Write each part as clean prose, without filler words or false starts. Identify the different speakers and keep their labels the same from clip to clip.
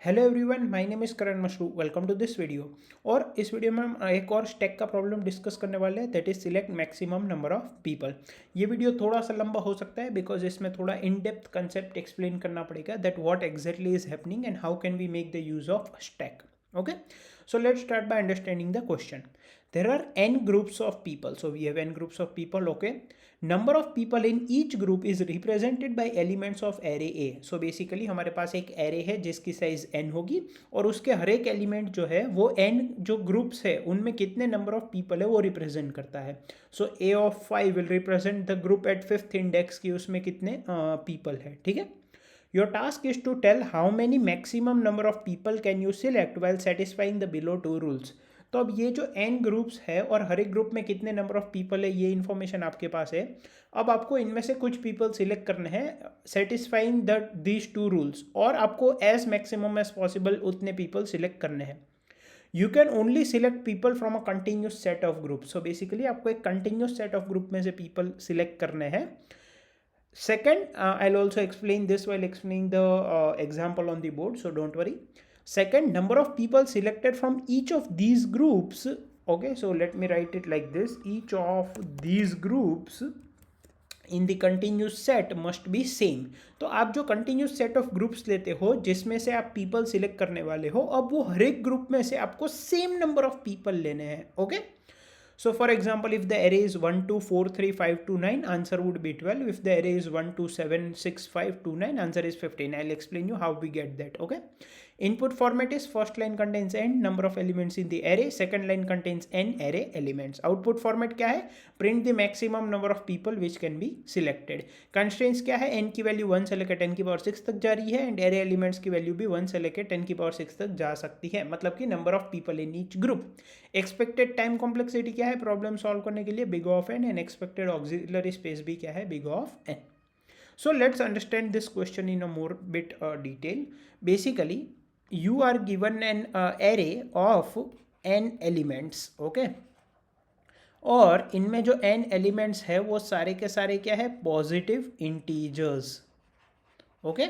Speaker 1: Hello everyone, my name is Karan Mashru. Welcome to this video. और इस video में हम एक और स्टैक का प्रॉब्लम डिस्कस करने वाले हैं, that is select maximum number of people. ये वीडियो थोड़ा सा लंबा हो सकता है बिकॉज इसमें थोड़ा इन डेप्थ कंसेप्ट एक्सप्लेन करना पड़ेगा, that what exactly is happening and how can we make the use of stack. Okay, so let's start by understanding the question. There are n groups of people, so we have n groups of people. Okay, number of people in each group is represented by elements of array A. So basically हमारे पास एक array है जिसकी size n होगी और उसके हर एक element जो है वो n जो ग्रुप्स है उनमें कितने नंबर ऑफ पीपल है वो रिप्रेजेंट करता है. सो a of 5 will represent the group at fifth index की उसमें कितने पीपल है. ठीक है. Your task is to tell how many maximum number of people can you select while satisfying the below two rules. तो अब ये जो n ग्रुप्स है और हर एक ग्रुप में कितने नंबर ऑफ पीपल है ये इन्फॉर्मेशन आपके पास है. अब आपको इनमें से कुछ पीपल सिलेक्ट करने हैं satisfying the these two rules और आपको एज मैक्सिमम एज पॉसिबल उतने पीपल सिलेक्ट करने हैं. You can only select people from a continuous set of group. So basically आपको एक कंटिन्यूस सेट ऑफ ग्रुप में से पीपल सिलेक्ट करने हैं. Second, I'll also explain this while explaining the example on the board, so don't worry. Second, number of people selected from each of these groups. Okay, so let me write it like this. Each of these groups in the continuous set must be same. तो आप जो continuous set of groups लेते हो जिसमें से आप people select करने वाले हो, अब वो हर एक ग्रुप में से आपको same number of people लेने हैं. Okay. So for example, if the array is 1 2 4 3 5 2 9, answer would be 12. If the array is 1 2 7 6 5 2 9, answer is 15. I'll explain you how we get that. Okay. Input format is first line contains n number of elements in the array, second line contains n array elements. Output format क्या है? Print the maximum number of people which can be selected. Constraints क्या है? n की value 1 से लेकर 10 की power 6 तक जा रही है एंड array elements की वैल्यू भी 1 से लेकर 10 की पावर 6 तक जा सकती है, मतलब कि number of people in each group. Expected time complexity क्या है प्रॉब्लम सॉल्व करने के लिए? Big of n. And expected auxiliary space भी क्या है? Big of n. So let's understand this question in a more bit detail. Basically, you are given an array of n elements. Okay, और इनमें जो n elements है वो सारे के सारे क्या है? Positive integers. ओके.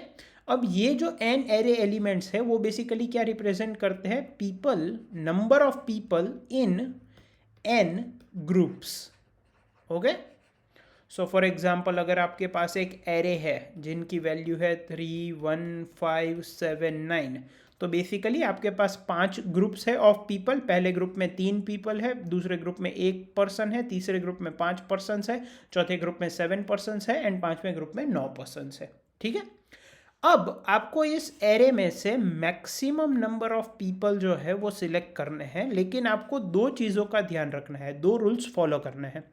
Speaker 1: अब ये जो n एरे एलिमेंट्स है वो बेसिकली क्या रिप्रेजेंट करते हैं? People, number of people in n groups. Okay. So for example अगर आपके पास एक एरे है जिनकी वैल्यू है 3 1 5 7 9, तो बेसिकली आपके पास 5 ग्रुप्स है ऑफ पीपल. पहले ग्रुप में 3 पीपल है, दूसरे ग्रुप में 1 पर्सन है, तीसरे ग्रुप में 5 पर्सन है, चौथे ग्रुप में 7 पर्सन है एंड पांचवें ग्रुप में 9 पर्सन है. ठीक है. अब आपको इस एरे में से मैक्सिमम नंबर ऑफ पीपल जो है वो सिलेक्ट करने हैं, लेकिन आपको दो चीज़ों का ध्यान रखना है, दो रूल्स फॉलो करने हैं.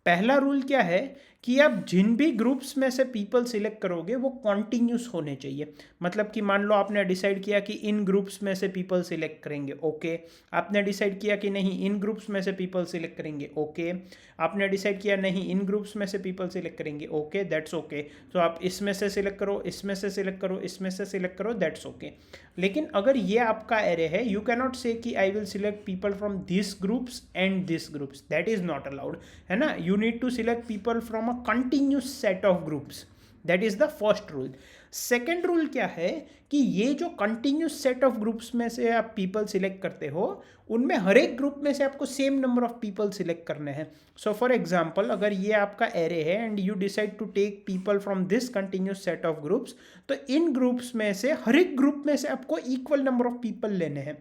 Speaker 1: पहला रूल क्या है कि आप जिन भी ग्रुप्स में से पीपल सिलेक्ट करोगे वो कॉन्टिन्यूस होने चाहिए. मतलब कि मान लो आपने डिसाइड किया कि इन ग्रुप्स में से पीपल सिलेक्ट करेंगे, ओके. आपने डिसाइड किया कि नहीं इन ग्रुप्स में से पीपल सिलेक्ट करेंगे, ओके. आपने डिसाइड किया नहीं इन ग्रुप्स में से पीपल सिलेक्ट करेंगे, ओके, दैट्स ओके. तो आप इसमें से सिलेक्ट करो, इसमें से सिलेक्ट करो, इसमें से सिलेक्ट करो, दैट्स ओके. लेकिन अगर ये आपका एरे है, यू कैन नॉट से कि I will select people from this groups and this groups. That is not allowed, है ना. You need to select people from a continuous set of groups. That is the first rule. Second rule क्या है कि ये जो continuous set of groups में से आप पीपल सिलेक्ट करते हो उनमें हर एक ग्रुप में से आपको same number of people select करने हैं. सो फॉर एग्जांपल अगर ये आपका एरे है and you decide to take people from this continuous set of groups, तो इन ग्रुप्स में से हर एक ग्रुप में से आपको इक्वल नंबर ऑफ पीपल लेने हैं.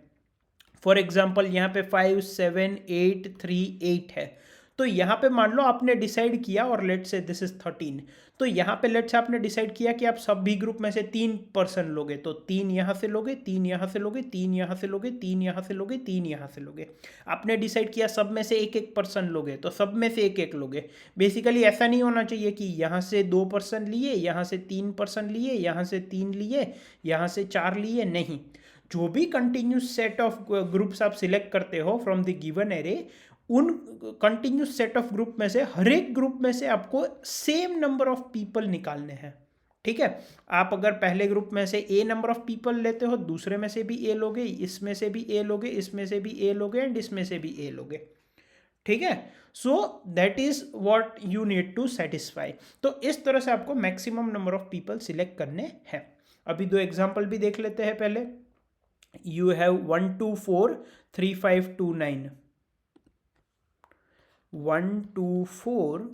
Speaker 1: फॉर एग्जाम्पल यहाँ पे 5 7 8 3 8 है, तो यहाँ पे मान लो आपने डिसाइड किया और लेट्स से दिस इज 13, तो यहाँ पे लेट्स से आपने डिसाइड किया कि आप सब भी ग्रुप में से 3 पर्सन लोगे, तो 3 यहाँ से लोगे, 3 यहाँ से लोगे, 3 यहाँ से लोगे, 3 यहाँ से लोगे, 3 यहाँ से लोगे. आपने डिसाइड किया सब में से एक एक पर्सन लोगे, तो सब में से एक एक लोगे. बेसिकली ऐसा नहीं होना चाहिए कि यहाँ से 2 पर्सन लिए, यहाँ से 3 पर्सन लिए, यहाँ से 3 लिए, यहाँ से 4 लिए. नहीं, जो भी कंटिन्यूस सेट ऑफ ग्रुप्स आप सिलेक्ट करते हो फ्रॉम द गिवन एरे, उन कंटिन्यूस सेट ऑफ ग्रुप में से हर एक ग्रुप में से आपको सेम नंबर ऑफ पीपल निकालने हैं. ठीक है. आप अगर पहले ग्रुप में से ए नंबर ऑफ पीपल लेते हो, दूसरे में से भी ए लोगे, इसमें से भी ए लोगे, इसमें से भी ए लोगे एंड इसमें से भी ए लोगे. ठीक है. So that is what you need to satisfy. तो इस तरह से आपको maximum number of people select करने हैं. अभी दो एग्जाम्पल भी देख लेते हैं पहले. you have 1 2 4 3 5 2 9, 1 2 4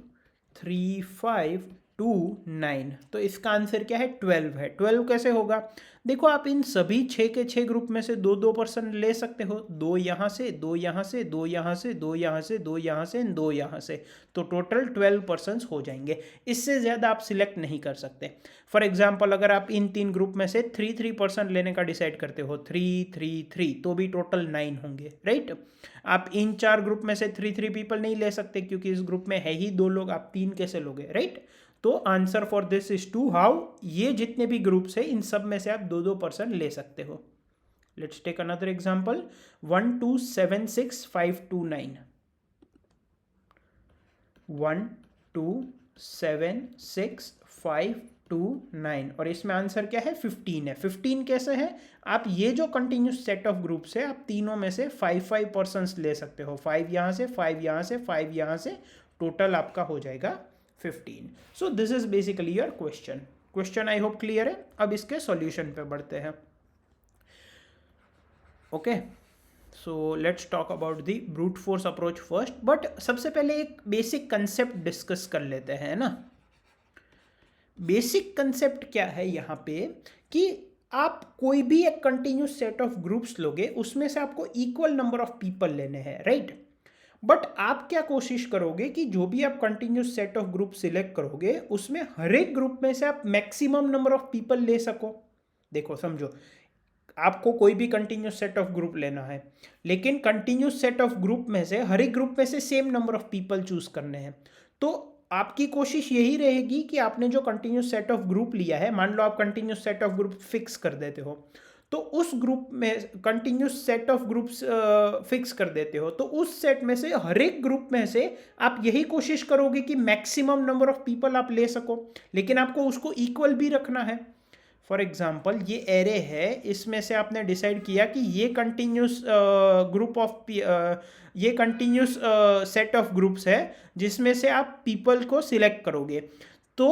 Speaker 1: 3 5 2 9। तो इसका आंसर क्या है? 12 है। 12 कैसे होगा? देखो, आप इन सभी 6 के 6 ग्रुप में से 2% ले सकते हो। 2 यहाँ से, 2 यहाँ से, 2 यहाँ से, 2 यहाँ से, 2 यहाँ से, 2 यहाँ से, तो टोटल 12% हो जाएंगे। इससे ज़्यादा आप सिलेक्ट नहीं कर सकते। फॉर एग्जाम्पल, अगर आप इन 3 ग्रुप में से 3% लेने का डिसाइड करते हो, 3 3 3, तो भी टोटल 9 होंगे, राइट। आप इन 4 ग्रुप में से 3 पीपल नहीं ले सकते क्योंकि इस ग्रुप में है ही 2 लोग, आप 3 कैसे लोगे, राइट। तो answer for this is 2। How? ये जितने भी ग्रुप्स है इन सब में से आप 2% ले सकते हो। लेट्स टेक अनदर एग्जांपल, 1 2 7 6 5 2 9, 1 2 7 6 5 2 9, और इसमें आंसर क्या है? 15 है। 15 कैसे है? आप ये जो कंटिन्यूस सेट ऑफ ग्रुप्स है, आप तीनों में से 5% ले सकते हो। 5 यहाँ से, 5 यहाँ से, 5 यहाँ से, टोटल आपका हो जाएगा 15। So this is basically your question I hope clear है। अब इसके सॉल्यूशन पे बढ़ते हैं। Okay, so let's talk about the brute force approach first. But सबसे पहले एक बेसिक कंसेप्ट डिस्कस कर लेते हैं ना। बेसिक कंसेप्ट क्या है यहाँ पे कि आप कोई भी एक कंटिन्यूस सेट ऑफ ग्रुप्स लोगे, उसमें से आपको इक्वल नंबर ऑफ पीपल लेने हैं, राइट। बट आप क्या कोशिश करोगे कि जो भी आप continuous set of group select करोगे, उसमें हर एक ग्रुप में से आप मैक्सिमम नंबर ऑफ पीपल ले सको। देखो, समझो, आपको कोई भी कंटिन्यूस सेट ऑफ ग्रुप लेना है, लेकिन कंटिन्यूस सेट ऑफ ग्रुप में से हर एक ग्रुप में से same number of people choose करने हैं। तो आपकी कोशिश यही रहेगी कि आपने जो कंटिन्यूस सेट ऑफ ग्रुप लिया है, मान लो आप continuous set of group fix कर देते हो, तो उस ग्रुप में continuous set of groups fix कर देते हो, तो उस सेट में से हर एक ग्रुप में से आप यही कोशिश करोगे कि मैक्सिमम नंबर ऑफ पीपल आप ले सको, लेकिन आपको उसको इक्वल भी रखना है। फॉर एग्जाम्पल, ये एरे है, इसमें से आपने डिसाइड किया कि ये कंटिन्यूस ग्रुप ऑफ ये कंटिन्यूस सेट ऑफ ग्रुप्स है जिसमें से आप पीपल को सिलेक्ट करोगे। तो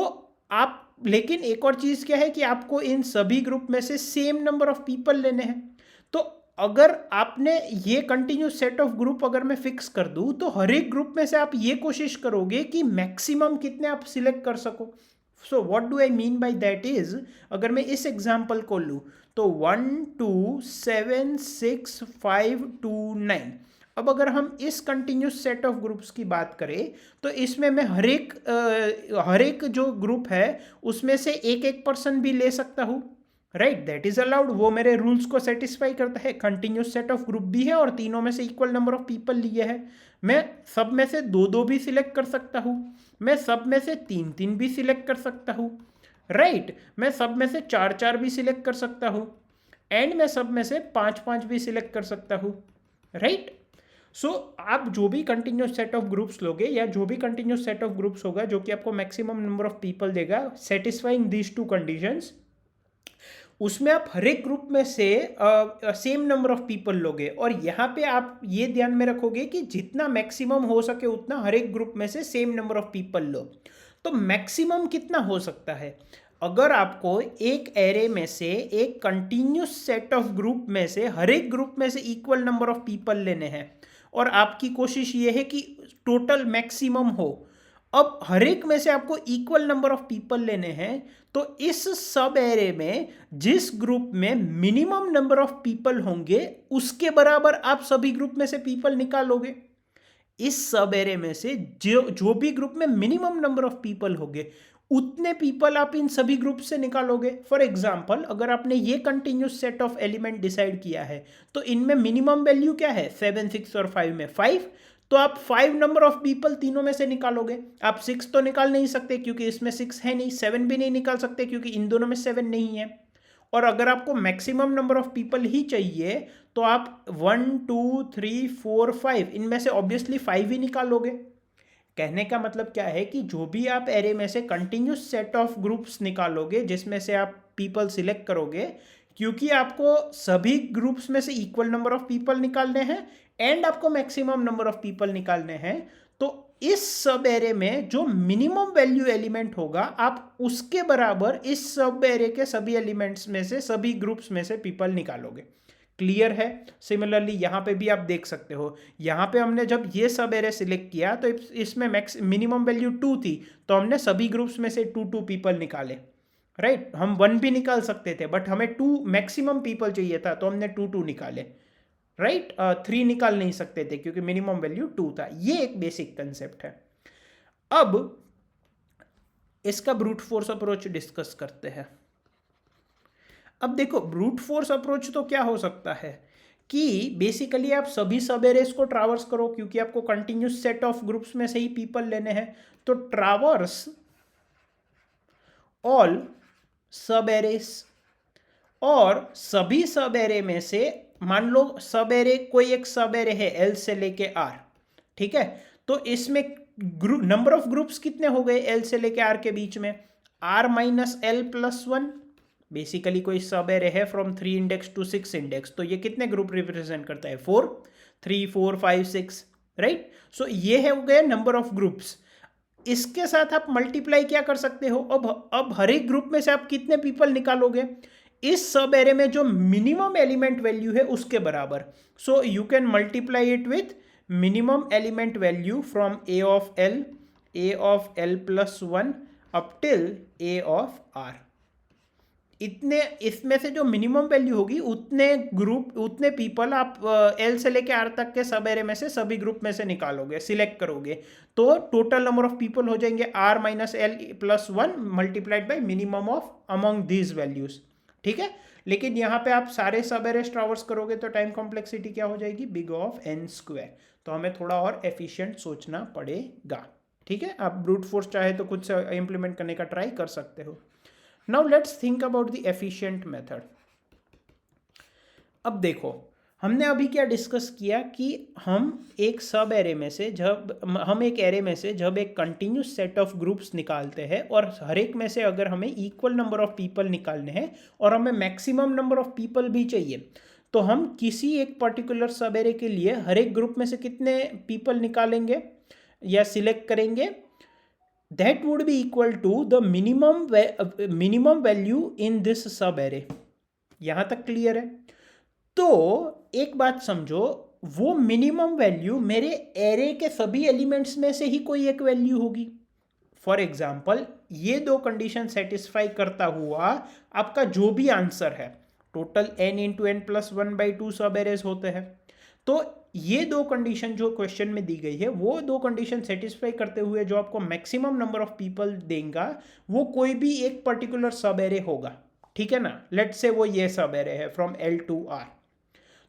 Speaker 1: आप, लेकिन एक और चीज़ क्या है कि आपको इन सभी ग्रुप में से सेम नंबर ऑफ पीपल लेने हैं। तो अगर आपने ये कंटिन्यूस सेट ऑफ ग्रुप अगर मैं फिक्स कर दूं, तो हर एक ग्रुप में से आप ये कोशिश करोगे कि मैक्सिमम कितने आप सिलेक्ट कर सको। So what do I mean by that is, अगर मैं इस एग्जांपल को लूँ तो 1 2 7 6 5 2 9। अब अगर हम इस कंटिन्यूस सेट ऑफ ग्रुप्स की बात करें, तो इसमें मैं हर एक जो ग्रुप है उसमें से एक पर्सन भी ले सकता हूँ, राइट। दैट इज अलाउड, वो मेरे रूल्स को सेटिस्फाई करता है। कंटिन्यूस सेट ऑफ ग्रुप भी है और तीनों में से इक्वल नंबर ऑफ पीपल लिए है। मैं सब में से 2 भी सिलेक्ट कर सकता हूँ, मैं सब में से 3 भी सिलेक्ट कर सकता हूँ, राइट। मैं सब में से 4 भी सिलेक्ट कर सकता हूँ, एंड मैं सब में से 5 भी सिलेक्ट कर सकता हूँ, राइट। सो आप जो भी कंटिन्यूस सेट ऑफ ग्रुप्स लोगे, या जो भी कंटिन्यूस सेट ऑफ ग्रुप्स होगा जो कि आपको मैक्सिमम नंबर ऑफ पीपल देगा सेटिस्फाइंग दीज 2 कंडीशंस, उसमें आप हर एक ग्रुप में से सेम नंबर ऑफ पीपल लोगे। और यहाँ पे आप ये ध्यान में रखोगे कि जितना मैक्सिमम हो सके उतना हर एक ग्रुप में से सेम नंबर ऑफ पीपल लो। तो मैक्सिमम कितना हो सकता है? अगर आपको एक एरे में से एक कंटिन्यूस सेट ऑफ ग्रुप में से हर एक ग्रुप में से इक्वल नंबर ऑफ पीपल लेने हैं, और आपकी कोशिश ये है कि टोटल मैक्सिमम हो, अब हर एक में से आपको इक्वल नंबर ऑफ पीपल लेने हैं, तो इस सब एरे में जिस ग्रुप में मिनिमम नंबर ऑफ पीपल होंगे उसके बराबर आप सभी ग्रुप में से पीपल निकालोगे। इस सब एरे में से जो भी ग्रुप में मिनिमम नंबर ऑफ पीपल होंगे उतने पीपल आप इन सभी ग्रुप से निकालोगे। फॉर एग्जाम्पल, अगर आपने ये continuous set of element decide किया है, तो इनमें मिनिमम वैल्यू क्या है? 7 6 और 5 में 5, तो आप 5 नंबर ऑफ पीपल तीनों में से निकालोगे। आप 6 तो निकाल नहीं सकते क्योंकि इसमें 6 है नहीं, 7 भी नहीं निकाल सकते क्योंकि इन दोनों में 7 नहीं है। और अगर आपको मैक्सिमम नंबर ऑफ पीपल ही चाहिए, तो आप 1 2 3 4 5 इनमें से ऑब्वियसली 5 ही निकालोगे। कहने का मतलब क्या है कि जो भी आप एरे में से कंटिन्यूस सेट ऑफ ग्रुप्स निकालोगे जिसमें से आप पीपल सिलेक्ट करोगे, क्योंकि आपको सभी ग्रुप्स में से इक्वल नंबर ऑफ पीपल निकालने हैं एंड आपको मैक्सिमम नंबर ऑफ पीपल निकालने हैं, तो इस सब एरे में जो मिनिमम वैल्यू एलिमेंट होगा आप उसके बराबर इस सब एरे के सभी एलिमेंट्स में से, सभी ग्रुप्स में से पीपल निकालोगे। क्लियर है। सिमिलरली यहाँ पे भी आप देख सकते हो, यहाँ पे हमने जब ये सब एरे सिलेक्ट किया तो इसमें मिनिमम वैल्यू 2 थी, तो हमने सभी ग्रुप्स में से 2 पीपल निकाले, राइट। हम 1 भी निकाल सकते थे बट हमें 2 मैक्सिमम पीपल चाहिए था, तो हमने 2 निकाले, राइट। 3 निकाल नहीं सकते थे क्योंकि मिनिमम वैल्यू 2 था। ये एक बेसिक कंसेप्ट है। अब इसका ब्रूट फोर्स अप्रोच डिस्कस करते हैं। अब देखो, ब्रूट फोर्स अप्रोच तो क्या हो सकता है कि बेसिकली आप सभी सब एरेस को ट्रावर्स करो, क्योंकि आपको कंटिन्यूस सेट ऑफ ग्रुप्स में से ही पीपल लेने हैं, तो ट्रावर्स ऑल सब एरेस, और सभी सब एरे में से मान लो सब एरे, कोई एक सब एरे है एल से लेके आर, ठीक है, तो इसमें नंबर ऑफ ग्रुप्स कितने हो गए एल से लेके आर के बीच में, R minus L plus 1। Basically कोई सब एरे है फ्रॉम 3 इंडेक्स टू 6 इंडेक्स, तो ये कितने ग्रुप रिप्रेजेंट करता है, 4, 3, 4, 5, 6, राइट। सो ये है हो गया नंबर ऑफ ग्रुप्स। इसके साथ आप मल्टीप्लाई क्या कर सकते हो, अब हर एक ग्रुप में से आप कितने पीपल निकालोगे, इस सब एरे में जो मिनिमम एलिमेंट वैल्यू है उसके बराबर। So you can multiply it with minimum element value from A of L plus 1 up till A of R. इतने, इसमें से जो मिनिमम वैल्यू होगी उतने ग्रुप, उतने पीपल आप एल से लेके आर तक के सब एरे में से सभी ग्रुप में से निकालोगे, सिलेक्ट करोगे, तो टोटल नंबर ऑफ पीपल हो जाएंगे R minus L plus 1 multiplied by minimum of among these values, ठीक है। लेकिन यहाँ पे आप सारे सब एरेस ट्रावर्स करोगे तो टाइम कॉम्प्लेक्सिटी क्या हो जाएगी, बिग ऑफ एन स्क्वायर, तो हमें थोड़ा और एफिशिएंट सोचना पड़ेगा, ठीक है। आप ब्रूट फोर्स चाहे तो कुछ इंप्लीमेंट करने का ट्राई कर सकते हो। Now let's think about the efficient method. अब देखो, हमने अभी क्या डिस्कस किया कि हम एक सब एरे में से जब एक कंटिन्यूस सेट ऑफ ग्रुप्स निकालते हैं और हर एक में से अगर हमें इक्वल नंबर ऑफ पीपल निकालने हैं और हमें मैक्सिमम नंबर ऑफ पीपल भी चाहिए, तो हम किसी एक पर्टिकुलर सब एरे के लिए हर एक ग्रुप में से कितने पीपल निकालेंगे या सिलेक्ट करेंगे, that would be equal to the minimum value in this sub array। यहां तक क्लियर है। तो एक बात समझो, वो मिनिमम वैल्यू मेरे एरे के सभी एलिमेंट्स में से ही कोई एक वैल्यू होगी। फॉर एग्जाम्पल, ये दो कंडीशन सेटिस्फाई करता हुआ आपका जो भी आंसर है, total n into N plus 1/2 सब एरेज होते हैं, तो ये दो कंडीशन जो क्वेश्चन में दी गई है, वो दो कंडीशन सेटिस्फाई करते हुए जो आपको मैक्सिमम नंबर ऑफ पीपल देगा, वो कोई भी एक पर्टिकुलर सब एरे होगा, ठीक है ना। लेट्स से वो ये सब एरे है फ्रॉम एल टू आर,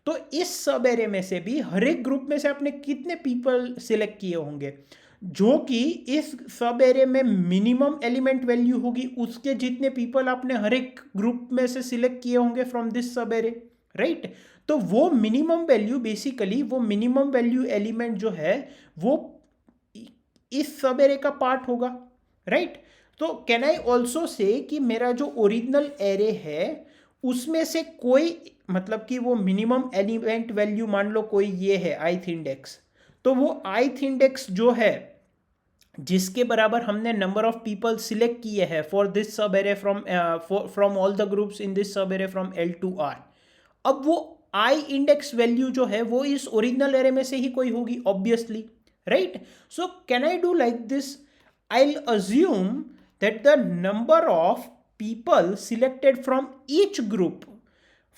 Speaker 1: तो इस सब एरे में से भी हर एक ग्रुप में से आपने कितने पीपल सिलेक्ट किए होंगे, जो कि इस सब एरे में मिनिमम एलिमेंट वैल्यू होगी, उसके जितने पीपल आपने हर एक ग्रुप में से सिलेक्ट किए होंगे from this sub array, right. तो वो मिनिमम वैल्यू, बेसिकली वो मिनिमम वैल्यू एलिमेंट जो है वो इस सब एरे का पार्ट होगा, राइट। तो कैन आई ऑल्सो से कि मेरा जो ओरिजिनल एरे है उसमें से कोई, मतलब कि वो मिनिमम एलिमेंट वैल्यू मान लो कोई ये है ith इंडेक्स, तो वो ith इंडेक्स जो है जिसके बराबर हमने नंबर ऑफ पीपल सिलेक्ट किए हैं for this sub array from all the groups in this sub array from L to R, अब वो आई इंडेक्स वैल्यू जो है वो इस ओरिजिनल एरे में से ही कोई होगी obviously, right. So can I do like this, I will assume that the number of people selected from each group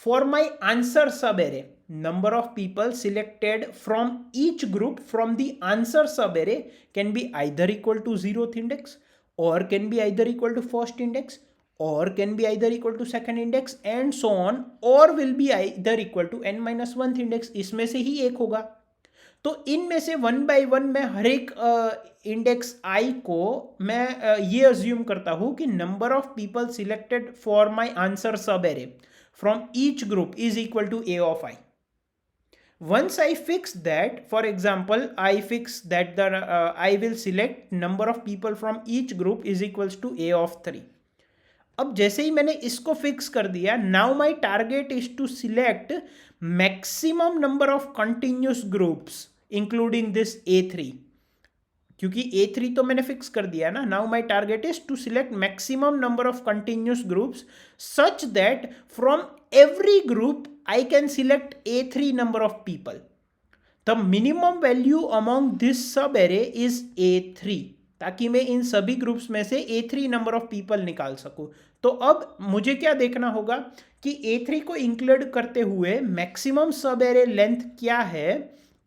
Speaker 1: for my answer sub array, number of people selected from each group from the answer sub array can be either equal to 0th index, or can be either equal to first index, or can be either equal to second index and so on, or will be either equal to n minus 1th index, इसमें से ही एक होगा। तो इनमें से 1 by 1 मैं हर एक index आई को मैं ये अज्यूम करता हूँ कि number of people selected for my answer sub array from each group is equal to a of i। Once I fix that, for example, I fix that I will select number of people from each group is equals to a of 3। अब जैसे ही मैंने इसको fix कर दिया, now my target is to select maximum number of continuous groups including this a3, क्योंकि a3 तो मैंने fix कर दिया ना। now my target is to select maximum number of continuous groups such that from every group I can select A3 number of people. The minimum value among this sub array is A3, ताकि मैं इन सभी groups में से A3 number of people निकाल सकूं. तो अब मुझे क्या देखना होगा कि A3 को इंक्लूड करते हुए मैक्सिमम सब एरे लेंथ क्या है,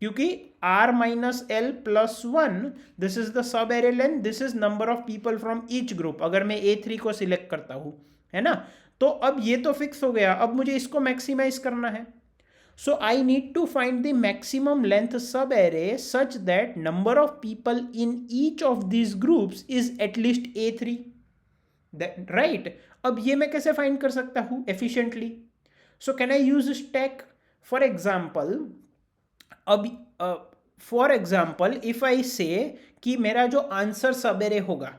Speaker 1: क्योंकि R minus L plus 1 this is the sub array length, this is number of people from each group, अगर मैं A3 को सिलेक्ट करता हूं, है ना. तो अब ये तो फिक्स हो गया, अब मुझे इसको मैक्सिमाइज करना है. So I need to find the maximum length subarray such that number of people in each of these groups is at least A3. Right? अब ये मैं कैसे find कर सकता हूँ efficiently? So can I use stack? For example, for example, if I say कि मेरा जो आंसर subarray होगा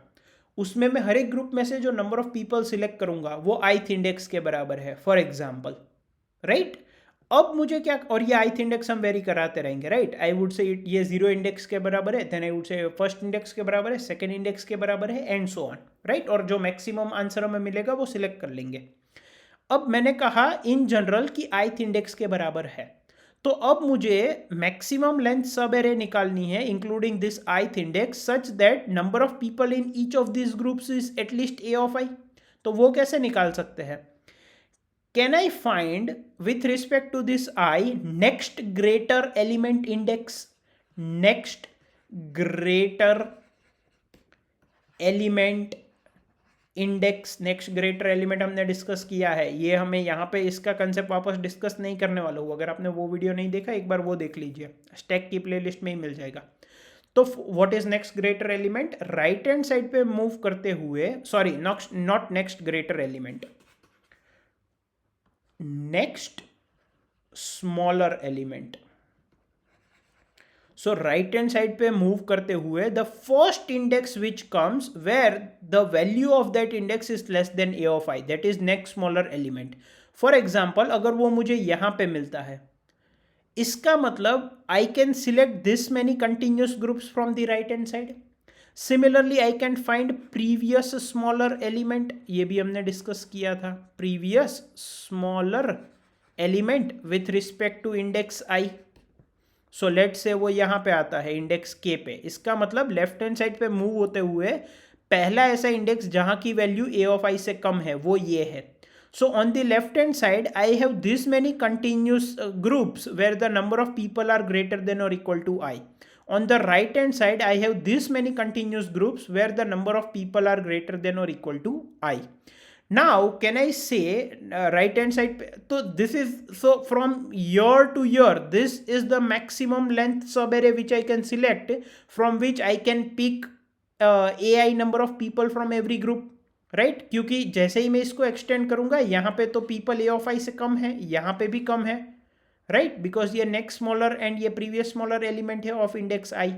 Speaker 1: उसमें मैं हर एक ग्रुप में से जो नंबर ऑफ पीपल सिलेक्ट करूंगा वो ith इंडेक्स के बराबर है, फॉर एग्जाम्पल. राइट? अब मुझे क्या, और ये ith इंडेक्स हम वेरी कराते रहेंगे. राइट? आई वुड से ये 0 इंडेक्स के बराबर है, then I would say first index के बराबर है, सेकंड इंडेक्स के बराबर है, एंड सो ऑन. राइट? और जो मैक्सिमम आंसर हमें मिलेगा वो सिलेक्ट कर लेंगे. अब मैंने कहा इन जनरल कि ith इंडेक्स के बराबर है, तो अब मुझे मैक्सिमम लेंथ सब एरे निकालनी है including this ith index such that number of people in each of this groups is at least a of i. तो वो कैसे निकाल सकते हैं? Can I find with respect to this I next greater element index? Next greater element index, next greater element हमने discuss किया है, ये हमें यहाँ पे इसका कंसेप्ट वापस डिस्कस नहीं करने वाला हूँ. अगर आपने वो वीडियो नहीं देखा एक बार वो देख लीजिए, स्टैक की प्लेलिस्ट में ही मिल जाएगा. तो what is next greater element? Right hand side पे मूव करते हुए, sorry not next greater element, next smaller element. So right hand side पे move करते हुए the first index which comes where the value of that index is less than a of I, that is next smaller element. For example, अगर वो मुझे यहाँ पे मिलता है, इसका मतलब I can select this many continuous groups from the right hand side. Similarly, I can find previous smaller element, ये भी हमने डिस्कस किया था, previous smaller element with respect to index I. So let's say वो यहाँ पे आता है इंडेक्स k पे, इसका मतलब लेफ्ट हैंड साइड पे मूव होते हुए पहला ऐसा इंडेक्स जहाँ की वैल्यू a ऑफ i से कम है वो ये है. So on the left hand side I have this many continuous groups where the number of people are greater than or equal to I. On the right hand side I have this many continuous groups where the number of people are greater than or equal to I. Now can I say right hand side, so this is, so from year to year this is the maximum length subarray which I can select, from which I can pick ai number of people from every group. Right? क्योंकि जैसे ही मैं इसको extend करूंगा यहाँ पे तो people a of i से कम है, यहाँ पे भी कम है. राइट? बिकॉज ये नेक्स्ट स्मॉलर एंड ये प्रीवियस स्मॉलर एलिमेंट है ऑफ इंडेक्स i.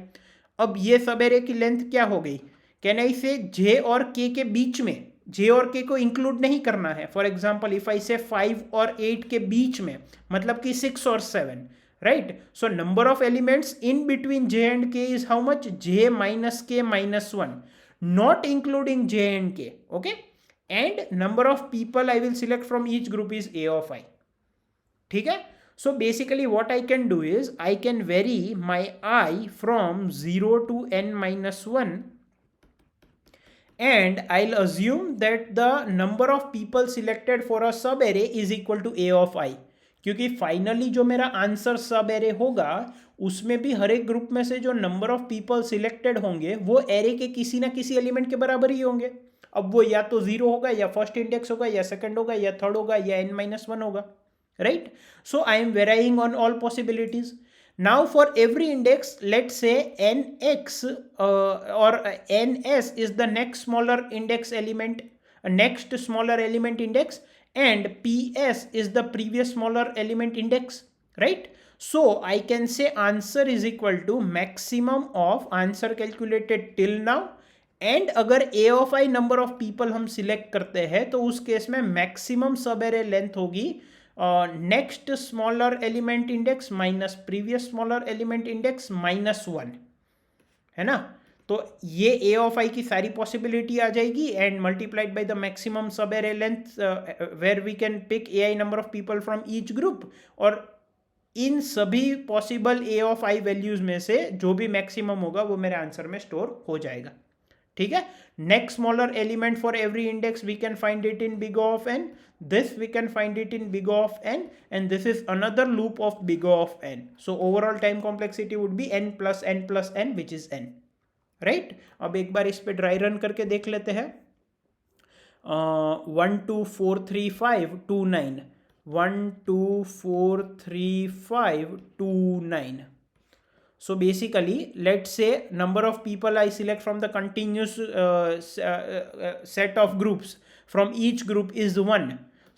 Speaker 1: अब ये सब एरे की लेंथ क्या हो गई? कैन आई से j और k के बीच में, j और k को इंक्लूड नहीं करना है. फॉर एग्जाम्पल इफ आई से 5 और 8 के बीच में, मतलब कि 6 और 7. Right? So number of elements in between j and k is how much? j minus k minus 1, not including j and k. Okay? And number of people I will select from each group is a of i. ठीक है? So basically what I can do is I can vary my I from 0 to n minus 1, and I'll assume that the number of people selected for a sub array is equal to a of I. क्योंकि finally जो मेरा answer sub array होगा उसमें भी हर एक group में से जो नंबर ऑफ पीपल सिलेक्टेड होंगे वो एरे के किसी ना किसी एलिमेंट के बराबर ही होंगे. अब वो या तो 0 होगा, या फर्स्ट इंडेक्स होगा, या सेकंड होगा, या थर्ड होगा, या n-1 होगा. Right? So I am varying on all possibilities. Now for every index, let's say nx or ns is the next smaller index element, next smaller element index, and ps is the previous smaller element index. Right? So I can say answer is equal to maximum of answer calculated till now, and अगर a of i number of people हम select करते हैं तो उस case में maximum sub array length होगी next smaller element index minus previous smaller element index -1, है ना? तो ये ए ऑफ आई की सारी पॉसिबिलिटी आ जाएगी and multiplied by the maximum sub array length where we can pick a i number of people from each group, और इन सभी possible a of i values में से जो भी मैक्सिमम होगा वो मेरे आंसर में स्टोर हो जाएगा। ठीक है, next smaller element for every index we can find it in big O of n, this we can find it in big O of n, and this is another loop of big O of n. So overall time complexity would be n plus n plus n, which is n, right? अब एक बार इस पे dry run करके देख लेते हैं। 1 2 4 3 5 2 9, 1 2 4 3 5 2 9. So basically, let's say number of people I select from the continuous set of groups from each group is 1.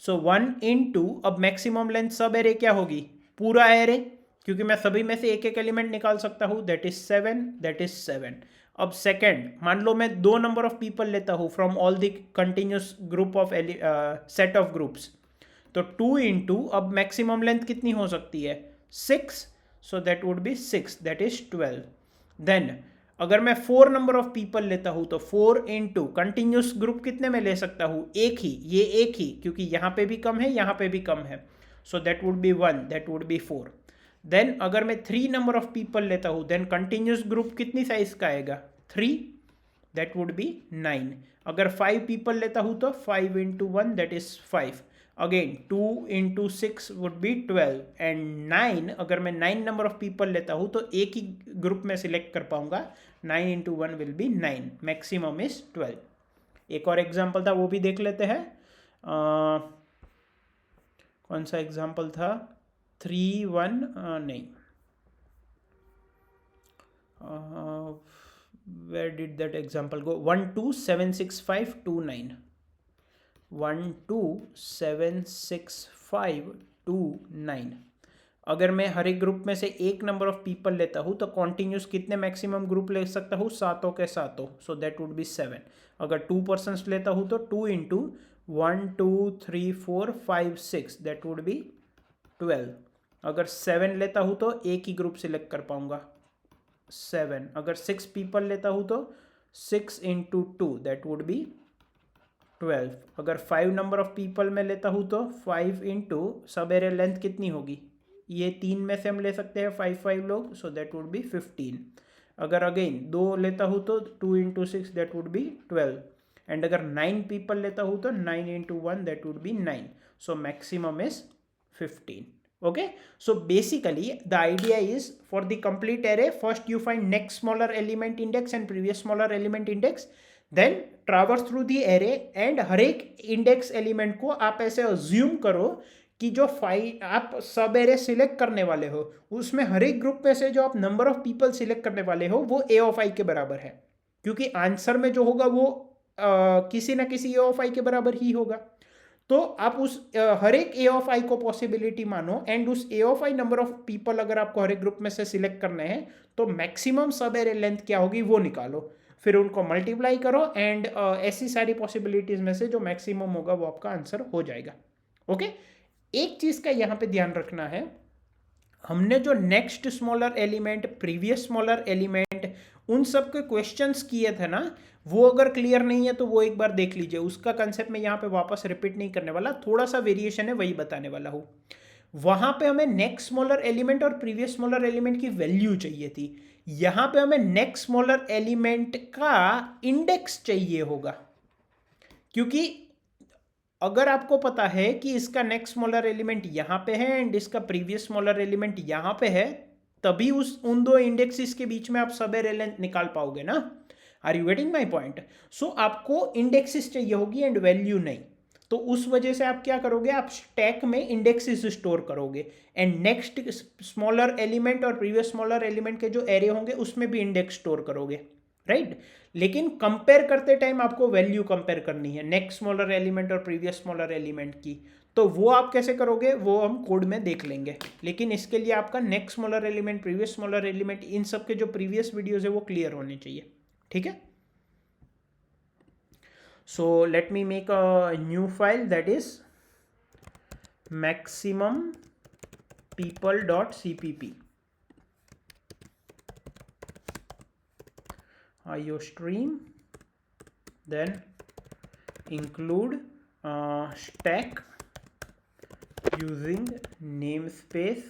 Speaker 1: So 1 into, अब maximum length सब array क्या होगी, पूरा array, क्योंकि मैं सभी में से एक एक एलिमेंट निकाल सकता हूँ, that is 7, that is 7. अब सेकेंड, मान लो मैं दो नंबर ऑफ पीपल लेता हूँ from all the continuous group of set of groups, तो 2 इंटू, अब मैक्सिमम लेंथ कितनी हो सकती है, 6, so that would be 6, that is 12. then अगर मैं 4 नंबर ऑफ पीपल लेता हूं तो 4 इंटू कंटिन्यूस ग्रुप कितने में ले सकता हूं, एक ही, ये एक ही, क्योंकि यहां पे भी कम है यहां पे भी कम है, so that would be 1, that would be 4. then अगर मैं 3 नंबर ऑफ पीपल लेता हूं then कंटिन्यूस ग्रुप कितनी साइज का आएगा, 3, that would be 9. अगर 5 पीपल लेता हूं तो 5 into 1, that is 5. Again 2 into 6 would be 12 and 9, अगर मैं 9 नंबर ऑफ पीपल लेता हूँ तो एक ही ग्रुप में सिलेक्ट कर पाऊंगा, 9 into 1 will be 9, maximum is 12. एक और एग्जाम्पल था वो भी देख लेते हैं, कौन सा एग्जाम्पल था, 3 1 नहीं, where did that example go, 1 2 7 6 5 2 9, 1 2 7 6 5 2 9. अगर मैं हर एक ग्रुप में से एक नंबर ऑफ पीपल लेता हूँ तो कॉन्टिन्यूस कितने मैक्सिमम ग्रुप ले सकता हूँ, सातों के सातों, सो दैट वुड बी 7. अगर 2 पर्सन्स लेता हूँ तो 2 इंटू 1 2 3 4 5 6, दैट वुड बी 12. अगर 7 लेता हूँ तो एक ही ग्रुप सिलेक्ट कर पाऊंगा, 7. अगर 6 पीपल लेता हूँ तो 6 इंटू 2, दैट वुड बी 12. अगर 5 नंबर ऑफ पीपल में लेता हूँ तो 5 इंटू सब एरे लेंथ कितनी होगी, ये 3 में से हम ले सकते हैं 5 5 लोग, सो दैट वुड बी 15. अगर अगेन 2 लेता हूँ तो 2 into 6, that would be 12. And अगर 9 पीपल लेता हूँ तो 9 into 1, that would be 9, so maximum is 15. Okay, so basically the idea is for the complete array, first you find next smaller element index and previous smaller element index, then traverse through the array and हर एक index element को आप ऐसे assume करो कि जो आप सब array select करने वाले हो उसमें हर एक ग्रुप में से जो आप नंबर ऑफ पीपल सिलेक्ट करने वाले हो वो ए ऑफ आई के बराबर है, क्योंकि आंसर में जो होगा वो किसी ना किसी ए ऑफ आई के बराबर ही होगा. तो आप उस हर एक ए ऑफ आई को पॉसिबिलिटी मानो एंड उस a of i number of people अगर आपको हर एक ग्रुप में से सिलेक्ट करने हैं तो मैक्सिमम सब एरे लेंथ क्या होगी वो निकालो, फिर उनको मल्टीप्लाई करो एंड ऐसी सारी पॉसिबिलिटीज में से जो मैक्सिमम होगा वो आपका आंसर हो जाएगा. ओके, एक चीज का यहाँ पे ध्यान रखना है, हमने जो next smaller element, previous smaller element, उन सब के क्वेश्चंस किए थे ना, वो अगर क्लियर नहीं है तो वो एक बार देख लीजिए, उसका कंसेप्ट मैं यहाँ पे वापस रिपीट नहीं करने वाला, थोड़ा सा वेरिएशन है वही बताने वाला हूँ. वहां पे हमें नेक्स्ट स्मॉलर एलिमेंट और प्रीवियस स्मॉलर एलिमेंट की वैल्यू चाहिए थी, यहां पे हमें नेक्स्ट स्मॉलर एलिमेंट का इंडेक्स चाहिए होगा, क्योंकि अगर आपको पता है कि इसका नेक्स्ट स्मॉलर एलिमेंट यहां पे है एंड इसका प्रीवियस स्मॉलर एलिमेंट यहां पे है, तभी उन दो इंडेक्सेस के बीच में आप सब एरे लेंथ निकाल पाओगे ना. Are you getting my point? So आपको इंडेक्सेस चाहिए होगी एंड वैल्यू नहीं, तो उस वजह से आप क्या करोगे, आप स्टैक में इंडेक्सेस स्टोर करोगे एंड नेक्स्ट स्मॉलर एलिमेंट और प्रीवियस स्मॉलर एलिमेंट के जो एरे होंगे उसमें भी इंडेक्स स्टोर करोगे, राइट. लेकिन कंपेयर करते टाइम आपको वैल्यू कंपेयर करनी है नेक्स्ट स्मॉलर एलिमेंट और प्रीवियस स्मॉलर एलिमेंट की, तो वो आप कैसे करोगे वो हम कोड में देख लेंगे, लेकिन इसके लिए आपका next smaller element, previous smaller element, इन सब के जो प्रीवियस वीडियोज है वो क्लियर होने चाहिए, ठीक है. So let me make a new file, that is maximum people.cpp. IOStream, then include stack using namespace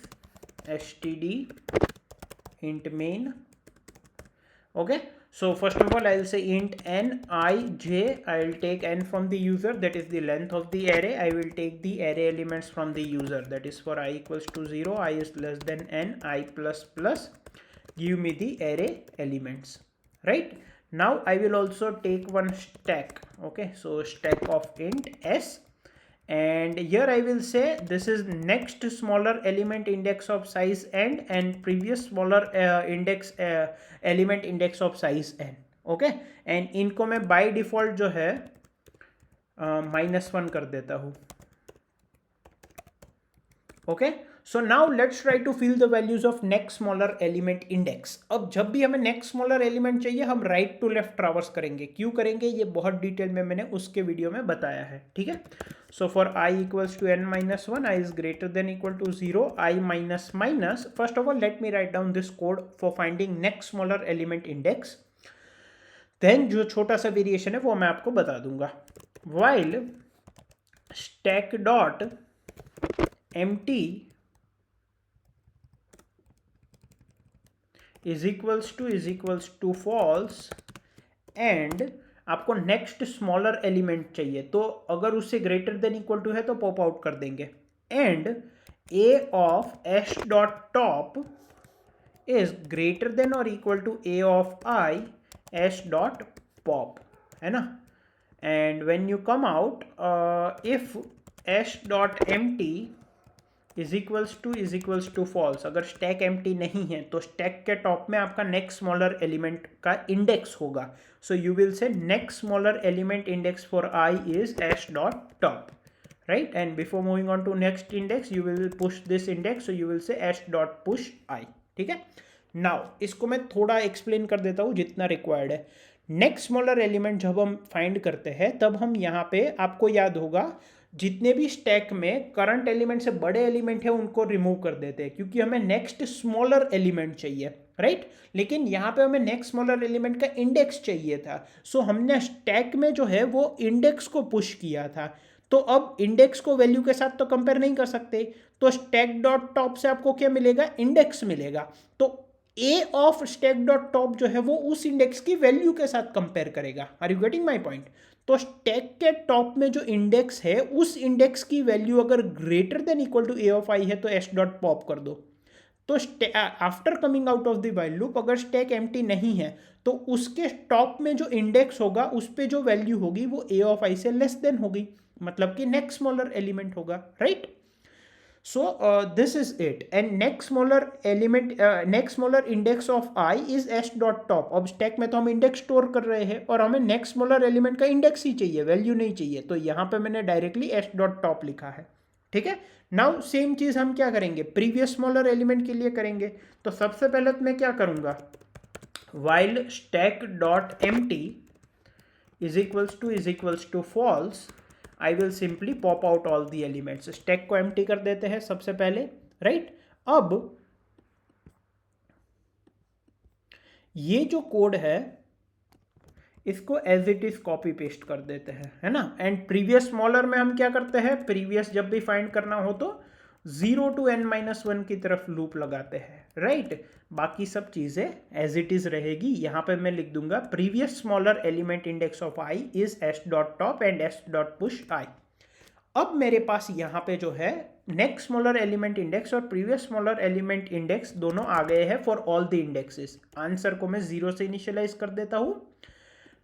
Speaker 1: std int main. Okay, so first of all I'll say int n I j. I'll take n from the user, that is the length of the array. I will take the array elements from the user, that is for I equals to 0, I is less than n, I plus plus, give me the array elements, right? Now I will also take one stack. Okay, so stack of int s, and here I will say this is next smaller element index of size n and previous smaller element index of size n. Okay, and इनको मैं by default जो है -1 कर देता हूँ. Okay, so now let's try to fill the values of next smaller element index. अब जब भी हमें नेक्स्ट स्मॉलर एलिमेंट चाहिए हम राइट टू लेफ्ट ट्रावर्स करेंगे. क्यों करेंगे ये बहुत डिटेल में मैंने उसके वीडियो में बताया है. ठीक है, so for i equals to n-1, i is greater than equal to 0, i minus minus. First of all let me write down this code for finding next smaller element index. Then जो छोटा सा variation है वो मैं आपको बता दूंगा. While stack dot empty is equals to false, and आपको नेक्स्ट स्मॉलर एलिमेंट चाहिए तो अगर उससे ग्रेटर देन इक्वल टू है तो पॉप आउट कर देंगे. And a of s dot top is greater than और equal to a of i s dot pop, है ना. And when you come out if s dot empty is equals to false, अगर stack empty नहीं है तो stack के top में आपका नेक्स्ट स्मॉलर एलिमेंट का इंडेक्स होगा. So you will say next smaller element index for i is s dot top, right. And before moving on to next index you will push this index, so you will say s dot push i. ठीक है, now इसको मैं थोड़ा explain कर देता हूँ जितना required है. नेक्स्ट स्मॉलर एलिमेंट जब हम फाइंड करते हैं तब हम यहाँ पे, आपको याद होगा, जितने भी स्टैक में करंट एलिमेंट से बड़े एलिमेंट है उनको रिमूव कर देते हैं क्योंकि हमें नेक्स्ट स्मॉलर एलिमेंट चाहिए, राइट. लेकिन यहाँ पे हमें नेक्स्ट स्मॉलर एलिमेंट का इंडेक्स चाहिए था. सो हमने स्टैक में जो है वो इंडेक्स को पुश किया था. तो अब इंडेक्स को वैल्यू के साथ तो कंपेयर नहीं कर सकते, तो स्टैक डॉट टॉप से आपको क्या मिलेगा, इंडेक्स मिलेगा. तो ए ऑफ स्टैक डॉट टॉप जो है वो उस इंडेक्स की वैल्यू के साथ कंपेयर करेगा. Are you getting my point. तो स्टैक के टॉप में जो इंडेक्स है उस इंडेक्स की वैल्यू अगर greater than equal to a of i है तो एस डॉट पॉप कर दो. तो after coming out of the while loop अगर स्टैक एम्प्टी नहीं है तो उसके टॉप में जो इंडेक्स होगा उस पे जो वैल्यू होगी वो ए ऑफ आई से लेस देन होगी, मतलब कि नेक्स्ट स्मॉलर एलिमेंट होगा, right. So this is it, and next smaller element, next smaller index of I is s dot top. अब स्टैक में तो हम इंडेक्स स्टोर कर रहे हैं और हमें नेक्स्ट स्मॉलर एलिमेंट का इंडेक्स ही चाहिए, वैल्यू नहीं चाहिए. तो यहाँ पे मैंने डायरेक्टली s डॉट टॉप लिखा है. ठीक है, नाउ सेम चीज हम क्या करेंगे, प्रीवियस स्मॉलर एलिमेंट के लिए करेंगे. तो सबसे पहले तो मैं क्या करूँगा, while stack dot empty is equals to false, I will simply pop out all the elements. Stack को empty कर देते हैं सबसे पहले, राइट. अब ये जो कोड है इसको as it is copy paste कर देते हैं, है ना. एंड प्रीवियस स्मॉलर में हम क्या करते हैं, प्रीवियस जब भी फाइंड करना हो तो 0 to n-1 की तरफ लूप लगाते हैं, राइट. बाकी सब चीजें एज इट इज रहेगी. यहाँ पे मैं लिख दूंगा previous smaller element index of i is s dot top and s dot push i. अब मेरे पास यहाँ पे जो है नेक्स्ट स्मॉलर एलिमेंट इंडेक्स और प्रीवियस स्मॉलर एलिमेंट इंडेक्स दोनों आ गए हैं for all the indexes. Answer को मैं 0 से इनिशियलाइज कर देता हूँ.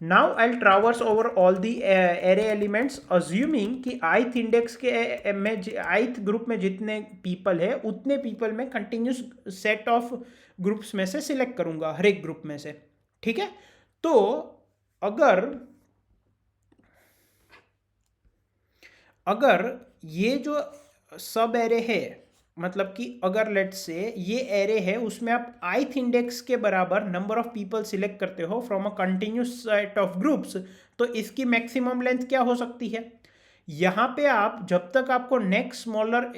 Speaker 1: Now I will traverse over all the array elements assuming कि ith इंडेक्स के में ith ग्रुप में जितने पीपल है उतने पीपल में कंटिन्यूस सेट ऑफ ग्रुप्स में से सिलेक्ट करूंगा, हर एक ग्रुप में से. ठीक है, तो अगर ये जो सब एरे है, मतलब कि अगर लेट्स से ये एरे है उसमें आप ith इंडेक्स के बराबर नंबर ऑफ पीपल सिलेक्ट करते हो from a continuous set of groups, तो इसकी मैक्सिमम लेंथ क्या हो सकती है, यहाँ पे आप जब तक आपको next smaller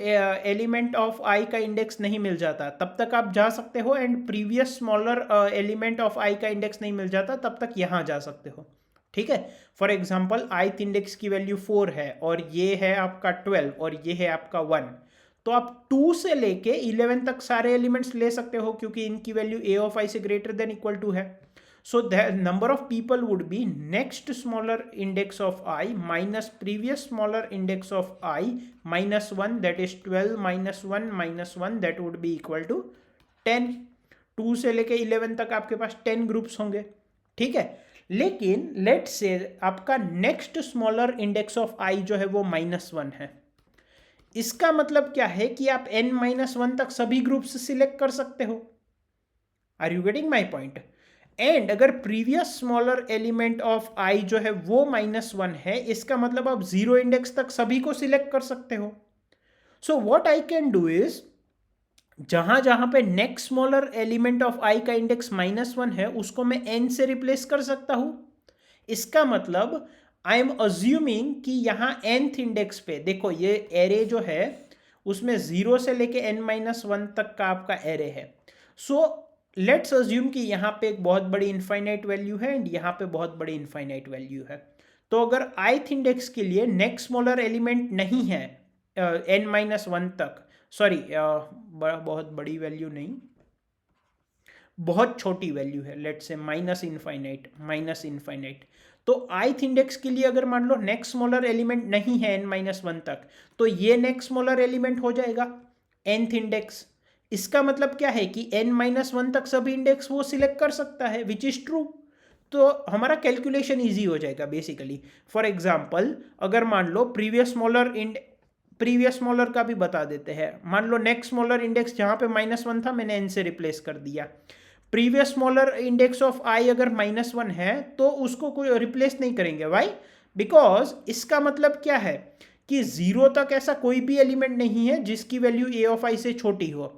Speaker 1: element of i का इंडेक्स नहीं मिल जाता तब तक आप जा सकते हो, and previous smaller element of i का इंडेक्स नहीं मिल जाता तब तक यहाँ जा सकते हो। ठीक है, फॉर एग्जाम्पल ith इंडेक्स की वैल्यू 4 है और ये है आपका 12 और ये है आपका 1, तो आप 2 से लेके 11 तक सारे एलिमेंट्स ले सकते हो क्योंकि इनकी वैल्यू a ऑफ i से ग्रेटर देन इक्वल टू है। So the number of people would be next smaller index of I minus previous smaller index of I minus 1, that is 12 minus 1 minus 1, that would be equal to 10। 2 से लेके 11 तक आपके पास 10 groups होंगे। ठीक है, लेकिन late से आपका next smaller index of I जो है वो -1 है। इसका मतलब क्या है कि आप n-1 तक सभी ग्रुप्स सिलेक्ट कर सकते हो। Are you getting my point? And अगर previous smaller element of i जो है वो -1 है, इसका मतलब आप 0 इंडेक्स तक सभी को सिलेक्ट कर सकते हो। So what I can do is, जहां जहां पे next smaller element of i का इंडेक्स -1 है उसको मैं n से रिप्लेस कर सकता हूं। इसका मतलब आई एम अज्यूमिंग कि यहां nth इंडेक्स पे देखो ये एरे जो है उसमें 0 से लेके n-1 तक का आपका एरे है। सो लेट्स अज्यूम कि यहाँ पे एक बहुत बड़ी इनफाइनाइट वैल्यू है एंड यहाँ पे बहुत बड़ी इनफाइनाइट वैल्यू है। तो अगर ith इंडेक्स के लिए नेक्स्ट स्मॉलर एलिमेंट नहीं है n-1 तक, सॉरी बहुत बड़ी वैल्यू नहीं, बहुत छोटी वैल्यू है, लेट्स से माइनस इनफाइनाइट, तो ith इंडेक्स के लिए अगर मान लो नेक्स्ट स्मॉलर एलिमेंट नहीं है n-1 तक, तो ये नेक्स्ट स्मॉलर एलिमेंट हो जाएगा nth इंडेक्स। इसका मतलब क्या है कि n-1 तक सभी इंडेक्स वो सिलेक्ट कर सकता है, विच इज ट्रू। तो हमारा कैलकुलेशन इजी हो जाएगा बेसिकली। फॉर एग्जांपल अगर मान लो प्रीवियस स्मॉलर का भी बता देते हैं, मान लो नेक्स्ट स्मॉलर इंडेक्स जहां पे -1 था मैंने n से रिप्लेस कर दिया। Previous smaller index of i अगर -1 है तो उसको कोई रिप्लेस नहीं करेंगे। वाई? बिकॉज इसका मतलब क्या है कि 0 तक ऐसा कोई भी एलिमेंट नहीं है जिसकी वैल्यू a ऑफ i से छोटी हो।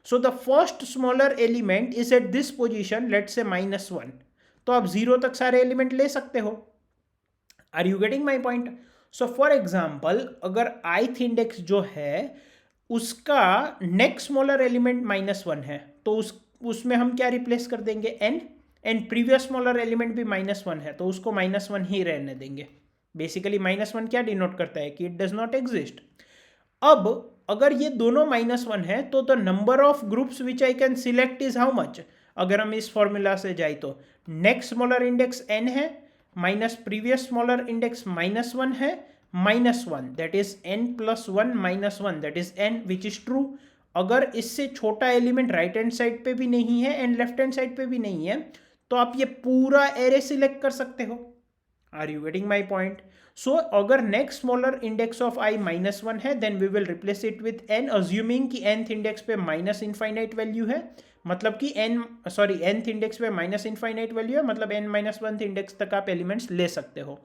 Speaker 1: So the first smaller element is at this position, let say -1, तो आप 0 तक सारे एलिमेंट ले सकते हो। Are you getting my point? So for example अगर ith इंडेक्स जो है उसका नेक्स्ट स्मॉलर एलिमेंट -1 है तो उसमें हम क्या रिप्लेस कर देंगे? n, and previous smaller element भी -1 है तो उसको -1 ही रहने देंगे। बेसिकली -1 क्या डिनोट करता है कि इट डज नॉट एग्जिस्ट। अब अगर ये दोनों -1 है तो the number of groups which I can select is how much? अगर हम इस फॉर्मूला से जाए तो नेक्स्ट स्मॉलर इंडेक्स n है माइनस प्रीवियस स्मॉलर इंडेक्स -1 है -1, that is n + 1 -1, that is n, which is true. अगर इससे छोटा एलिमेंट राइट हैंड साइड पे भी नहीं है एंड लेफ्ट हैंड साइड पे भी नहीं है तो आप ये पूरा एरे सिलेक्ट कर सकते हो। Are you getting my point? So अगर next smaller index of i -1 है then we will replace it with n, assuming कि nth इंडेक्स पे माइनस इनफाइनाइट वैल्यू है, मतलब कि nth इंडेक्स पे माइनस इनफाइनाइट वैल्यू है, मतलब n-1 इंडेक्स तक आप एलिमेंट्स ले सकते हो।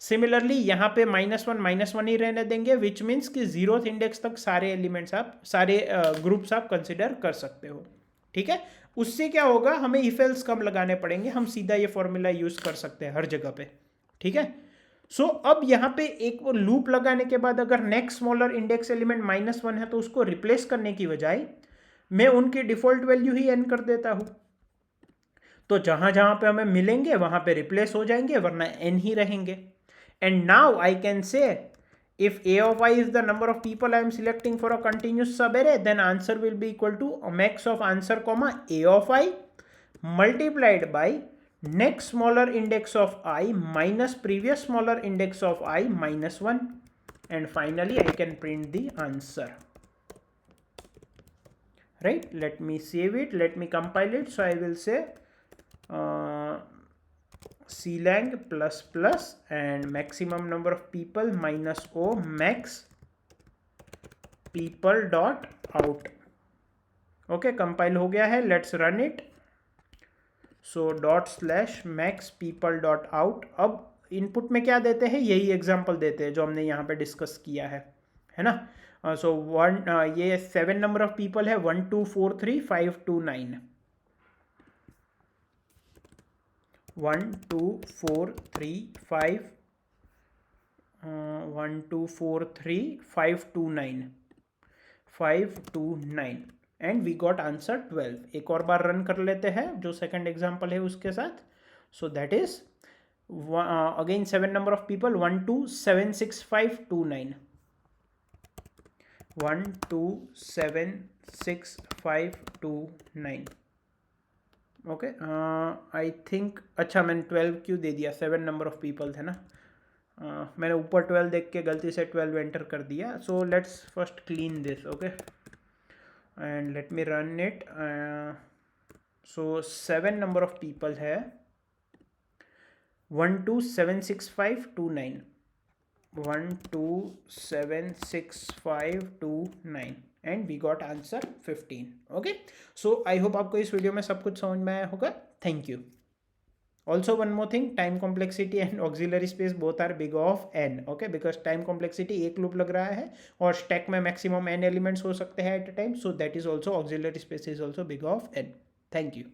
Speaker 1: सिमिलरली यहाँ पे -1 ही रहने देंगे, विच मीन्स कि 0th इंडेक्स तक सारे एलिमेंट्स आप सारे ग्रुप्स आप कंसिडर कर सकते हो। ठीक है, उससे क्या होगा, हमें इफ एल्स कम लगाने पड़ेंगे, हम सीधा ये फॉर्मूला यूज कर सकते हैं हर जगह पे। ठीक है, सो अब यहाँ पे एक लूप लगाने के बाद अगर नेक्स्ट स्मॉलर इंडेक्स एलिमेंट -1 है तो उसको रिप्लेस करने की बजाय मैं उनकी डिफॉल्ट वैल्यू ही n कर देता हूं, तो जहां जहां पे हमें मिलेंगे वहां पे रिप्लेस हो जाएंगे वरना n ही रहेंगे। And now I can say if a of i is the number of people I am selecting for a continuous subarray, then answer will be equal to max of answer comma a of i multiplied by next smaller index of I minus previous smaller index of I -1, and finally I can print the answer. Right, let me save it, let me compile it. So I will say clang ++ and maximum number of people -o max people dot out. Okay, compile हो गया है, let's run it. So ./max people dot out। अब input में क्या देते हैं, यही example देते हैं जो हमने यहाँ पे डिस्कस किया है ना। सो ये 7 नंबर ऑफ पीपल है, 1 2 4 3 5 2 9, 1 2 4 3 5 1 2 4 3 5 2 9 5 2 9 एंड वी गॉट आंसर 12। एक और बार रन कर लेते हैं जो सेकंड एग्जांपल है उसके साथ। सो that is again 7 number of people 1 2 7 6 5 2 9 1 2 7 6 5 2 9 okay. I think अच्छा मैंने 12 क्यों दे दिया, 7 नंबर ऑफ पीपल थे ना। मैंने ऊपर 12 देख के गलती से 12 एंटर कर दिया। So let's first clean this okay and let me run it. So 7 number of people है 1 2 7 6 5 2 9 1 2 7 6 5 2 9 and we got answer 15 okay. So I hope आपको इस वीडियो में सब कुछ समझ में आया होगा। Thank you. Also one more thing, time complexity and auxiliary space both are big of n okay, because time complexity एक लूप लग रहा है और स्टैक में मैक्सिमम n एलिमेंट्स हो सकते हैं at a time, so that is also auxiliary space is also big of n. Thank you.